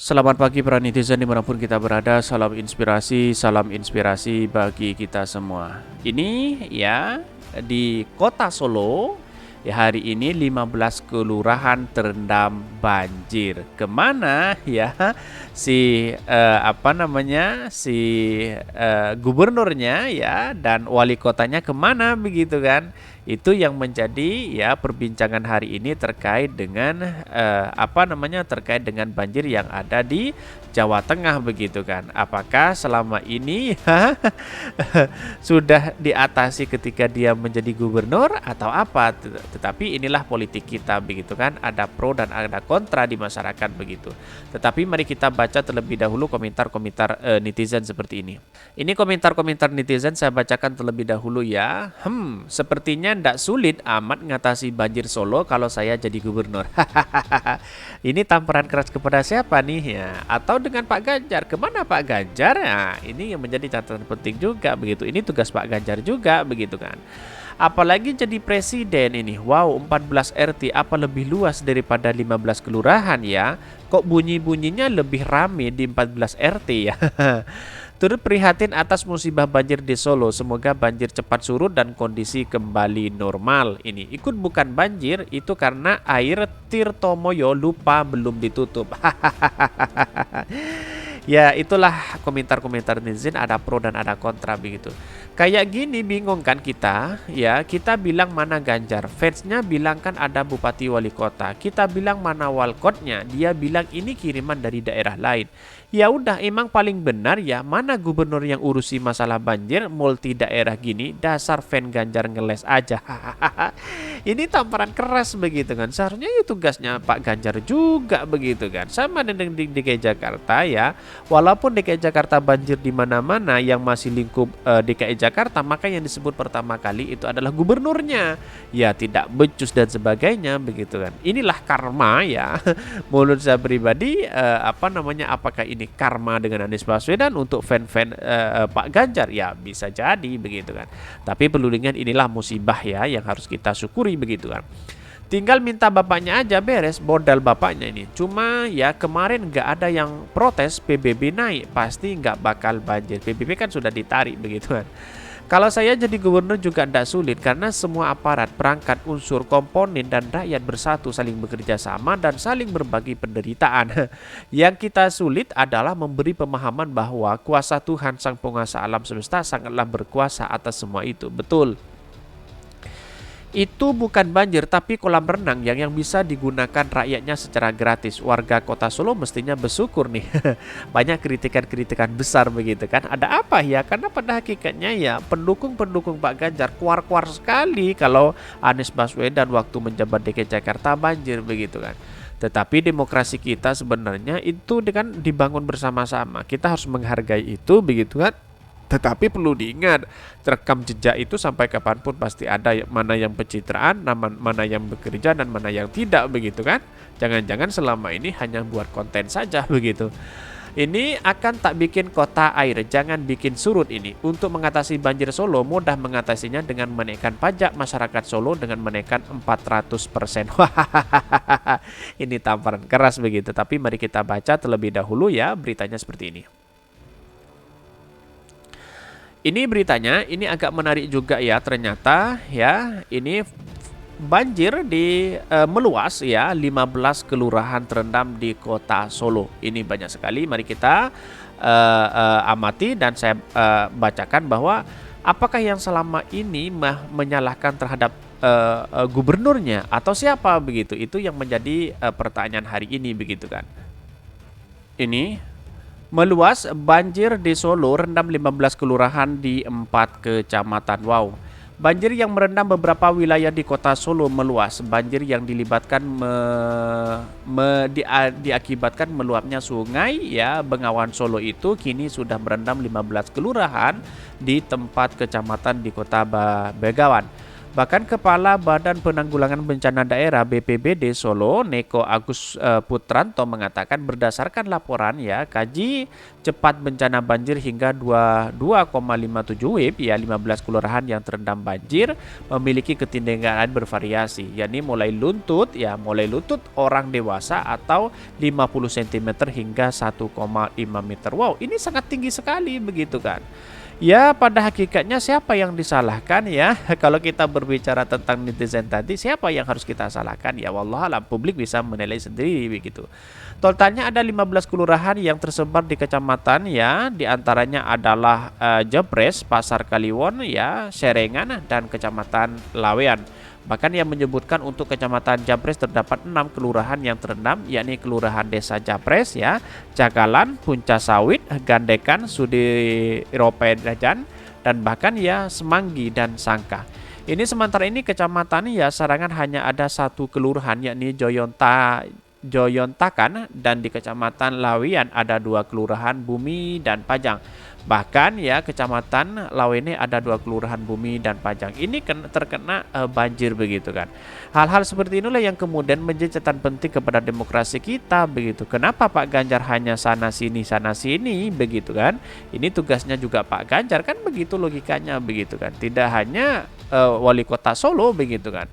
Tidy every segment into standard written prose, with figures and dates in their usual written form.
Selamat pagi para netizen dimanapun kita berada. Salam inspirasi bagi kita semua. Ini ya di kota Solo ya, hari ini 15 kelurahan terendam banjir. Kemana ya si gubernurnya ya dan wali kotanya kemana begitu kan? Itu yang menjadi ya perbincangan hari ini terkait dengan terkait dengan banjir yang ada di Jawa Tengah begitu kan. Apakah selama ini sudah diatasi ketika dia menjadi gubernur atau apa? Tetapi inilah politik kita begitu kan. Ada pro dan ada kontra di masyarakat begitu. Tetapi mari kita baca terlebih dahulu komentar-komentar netizen seperti ini. Ini komentar-komentar netizen saya bacakan terlebih dahulu ya. Sepertinya ndak sulit amat ngatasi banjir Solo kalau saya jadi gubernur. Ini tamparan keras kepada siapa nih ya? Atau dengan Pak Ganjar? Kemana Pak Ganjar? Nah, ini yang menjadi catatan penting juga begitu. Ini tugas Pak Ganjar juga begitu kan. Apalagi jadi presiden ini. Wow, 14 RT apa lebih luas daripada 15 kelurahan ya? Kok bunyi-bunyinya lebih rame di 14 RT ya? Turut prihatin atas musibah banjir di Solo. Semoga banjir cepat surut dan kondisi kembali normal. Ini ikut bukan banjir, itu karena air Tirtomoyo lupa belum ditutup. Ya, itulah komentar-komentar netizen, ada pro dan ada kontra begitu. Kayak gini bingung kan kita, ya kita bilang mana Ganjar, fansnya bilang kan ada bupati wali kota, kita bilang mana walkotnya, dia bilang ini kiriman dari daerah lain. Ya udah, emang paling benar ya mana gubernur yang urusi masalah banjir multi daerah gini, dasar fan Ganjar ngeles aja. Ini tamparan keras begitu kan, seharusnya itu tugasnya Pak Ganjar juga begitu kan, sama dengan di DKI Jakarta ya. Walaupun DKI Jakarta banjir di mana-mana, yang masih lingkup DKI Jakarta, maka yang disebut pertama kali itu adalah gubernurnya. Ya tidak becus dan sebagainya begitu kan. Inilah karma ya. Menurut saya pribadi apakah ini karma dengan Anies Baswedan untuk fan-fan Pak Ganjar? Ya bisa jadi begitu kan. Tapi perlu diingat inilah musibah ya yang harus kita syukuri begitu kan. Tinggal minta bapaknya aja beres, modal bapaknya ini. Cuma ya kemarin nggak ada yang protes PBB naik, pasti nggak bakal banjir. PBB kan sudah ditarik begitu kan. Kalau saya jadi gubernur juga tidak sulit karena semua aparat, perangkat, unsur, komponen, dan rakyat bersatu saling bekerja sama dan saling berbagi penderitaan. Yang kita sulit adalah memberi pemahaman bahwa kuasa Tuhan Sang Penguasa Alam Semesta sangatlah berkuasa atas semua itu. Betul. Itu bukan banjir tapi kolam renang yang bisa digunakan rakyatnya secara gratis. Warga kota Solo mestinya bersyukur nih. Banyak kritikan-kritikan besar begitu kan. Ada apa ya? Karena pada hakikatnya ya pendukung-pendukung Pak Ganjar kuar-kuar sekali kalau Anies Baswedan waktu menjabat DKI Jakarta banjir begitu kan. Tetapi demokrasi kita sebenarnya itu dengan dibangun bersama-sama. Kita harus menghargai itu begitu kan. Tetapi perlu diingat, rekam jejak itu sampai kapanpun pasti ada, mana yang pencitraan, mana yang bekerja dan mana yang tidak begitu kan. Jangan-jangan selama ini hanya buat konten saja begitu. Ini akan tak bikin kota air, jangan bikin surut ini. Untuk mengatasi banjir Solo, mudah mengatasinya dengan menaikkan pajak masyarakat Solo dengan menaikkan 400%. Ini tamparan keras begitu, tapi mari kita baca terlebih dahulu ya beritanya seperti ini. Ini beritanya, ini agak menarik juga ya ternyata ya. Ini banjir meluas ya, 15 kelurahan terendam di kota Solo. Ini banyak sekali, mari kita amati dan saya bacakan bahwa apakah yang selama ini menyalahkan terhadap gubernurnya atau siapa begitu. Itu yang menjadi pertanyaan hari ini begitu kan. Ini meluas, banjir di Solo rendam 15 kelurahan di 4 kecamatan. Wow. Banjir yang merendam beberapa wilayah di kota Solo meluas. Banjir yang diakibatkan meluapnya sungai ya Bengawan Solo itu kini sudah merendam 15 kelurahan di tempat kecamatan di kota Begawan. Bahkan Kepala Badan Penanggulangan Bencana Daerah BPBD Solo, Neko Agus Putranto mengatakan berdasarkan laporan ya, kaji cepat bencana banjir hingga 2,57 WIB ya 15 kelurahan yang terendam banjir memiliki ketinggian air bervariasi, yakni mulai lutut orang dewasa atau 50 cm hingga 1,5 meter. Wow, ini sangat tinggi sekali begitu kan. Ya, pada hakikatnya siapa yang disalahkan ya? Kalau kita berbicara tentang netizen tadi, siapa yang harus kita salahkan? Ya wallahualam, publik bisa menilai sendiri begitu. Totalnya ada 15 kelurahan yang tersebar di kecamatan ya, di antaranya adalah Jebres, Pasar Kaliwon ya, Serengan dan Kecamatan Lawean. Bahkan yang menyebutkan untuk Kecamatan Jabres terdapat 6 kelurahan yang terendam, yakni Kelurahan Desa Jabres ya, Jagalan, Puncak Sawit, Gandekan, Sudiropedajan, dan bahkan ya Semanggi dan Sangka. Ini sementara ini kecamatan ya Sarangan hanya ada satu kelurahan, yakni Joyontakan, dan di Kecamatan Lawian ada 2 kelurahan, Bumi dan Pajang. Bahkan ya Kecamatan Lawene ada 2 kelurahan, Bumi dan Pajang. Ini terkena banjir begitu kan. Hal-hal seperti inilah yang kemudian menjadi catatan penting kepada demokrasi kita begitu. Kenapa Pak Ganjar hanya sana sini begitu kan? Ini tugasnya juga Pak Ganjar kan, begitu logikanya begitu kan. Tidak hanya wali kota Solo begitu kan.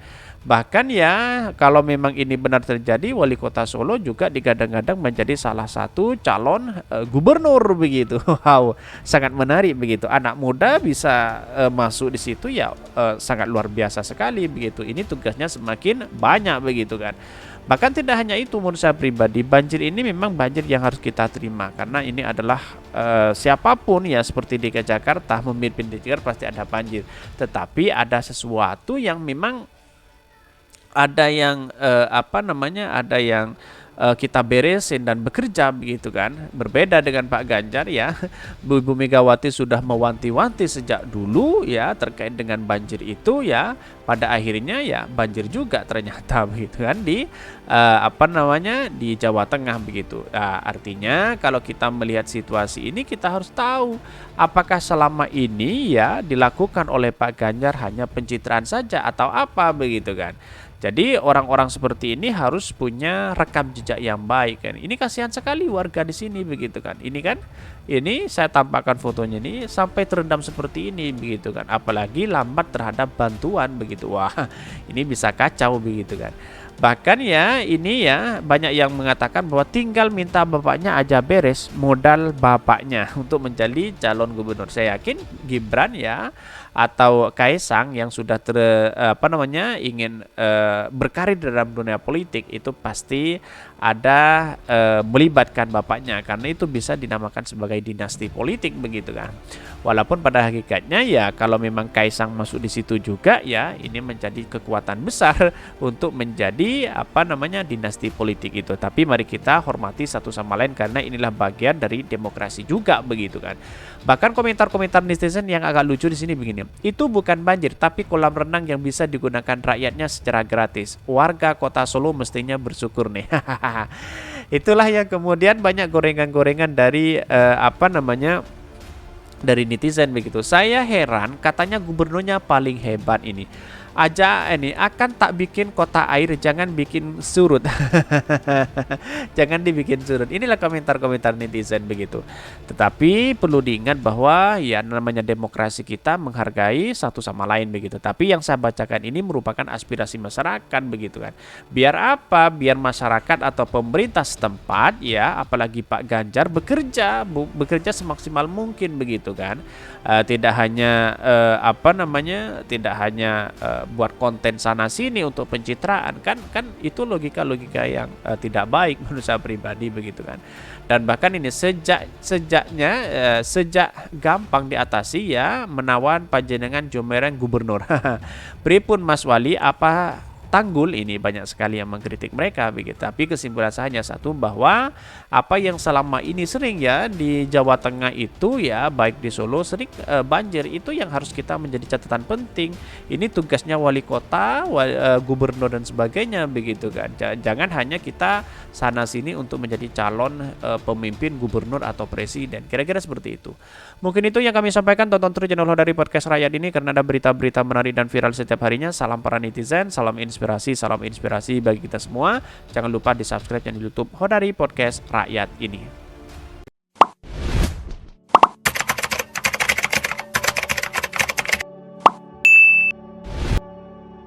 Bahkan ya kalau memang ini benar terjadi, wali kota Solo juga digadang-gadang menjadi salah satu calon gubernur begitu. Wow, sangat menarik begitu. Anak muda bisa masuk di situ ya, sangat luar biasa sekali begitu. Ini tugasnya semakin banyak begitu kan. Bahkan tidak hanya itu, menurut saya pribadi, banjir ini memang banjir yang harus kita terima karena ini adalah siapapun ya, seperti DKI Jakarta memimpin DKI pasti ada banjir. Tetapi ada sesuatu yang memang ada yang ada yang kita beresin dan bekerja begitu kan. Berbeda dengan Pak Ganjar ya, Bu Megawati sudah mewanti-wanti sejak dulu ya terkait dengan banjir itu ya, pada akhirnya ya banjir juga ternyata begitu kan di di Jawa Tengah begitu. Nah, artinya kalau kita melihat situasi ini, kita harus tahu apakah selama ini ya dilakukan oleh Pak Ganjar hanya pencitraan saja atau apa begitu kan. Jadi orang-orang seperti ini harus punya rekam jejak yang baik kan. Ini kasihan sekali warga di sini begitu kan. Ini kan, ini saya tampakkan fotonya ini sampai terendam seperti ini begitu kan. Apalagi lambat terhadap bantuan begitu. Wah, ini bisa kacau begitu kan. Bahkan ya ini ya banyak yang mengatakan bahwa tinggal minta bapaknya aja beres modal bapaknya untuk menjadi calon gubernur. Saya yakin Gibran ya atau Kaisang yang sudah ingin berkarir dalam dunia politik itu pasti ada melibatkan bapaknya, karena itu bisa dinamakan sebagai dinasti politik begitu kan. Walaupun pada hakikatnya ya kalau memang Kaisang masuk di situ juga ya, ini menjadi kekuatan besar untuk menjadi dinasti politik itu. Tapi mari kita hormati satu sama lain karena inilah bagian dari demokrasi juga begitu kan. Bahkan komentar-komentar netizen yang agak lucu di sini begini. Itu bukan banjir, tapi kolam renang yang bisa digunakan rakyatnya secara gratis. Warga kota Solo mestinya bersyukur nih. Itulah yang kemudian banyak gorengan-gorengan dari dari netizen begitu. Saya heran, katanya gubernurnya paling hebat ini. Ini akan tak bikin kota air, jangan bikin surut. Jangan dibikin surut. Inilah komentar-komentar netizen begitu. Tetapi perlu diingat bahwa ya namanya demokrasi, kita menghargai satu sama lain begitu. Tapi yang saya bacakan ini merupakan aspirasi masyarakat begitu kan. Biar apa? Biar masyarakat atau pemerintah setempat ya, apalagi Pak Ganjar bekerja semaksimal mungkin begitu kan. Tidak hanya buat konten sana sini untuk pencitraan kan itu logika yang tidak baik menurut saya pribadi begitu kan. Dan bahkan ini sejak gampang diatasi ya, menawan panjenengan jomereng gubernur. Pripun Mas Wali, apa Tanggul ini banyak sekali yang mengkritik mereka begitu. Tapi kesimpulan saya hanya satu, bahwa apa yang selama ini sering ya di Jawa Tengah itu ya, baik di Solo sering banjir, itu yang harus kita menjadi catatan penting. Ini tugasnya wali kota, gubernur dan sebagainya begitu kan. Jangan hanya kita sana sini untuk menjadi calon pemimpin, gubernur atau presiden. Kira-kira seperti itu. Mungkin itu yang kami sampaikan. Tonton terus channel Hodari Podcast Rakyat ini karena ada berita-berita menarik dan viral setiap harinya. Salam para netizen, salam inspirasi bagi kita semua. Jangan lupa di subscribe channel YouTube Hodari Podcast Rakyat ini.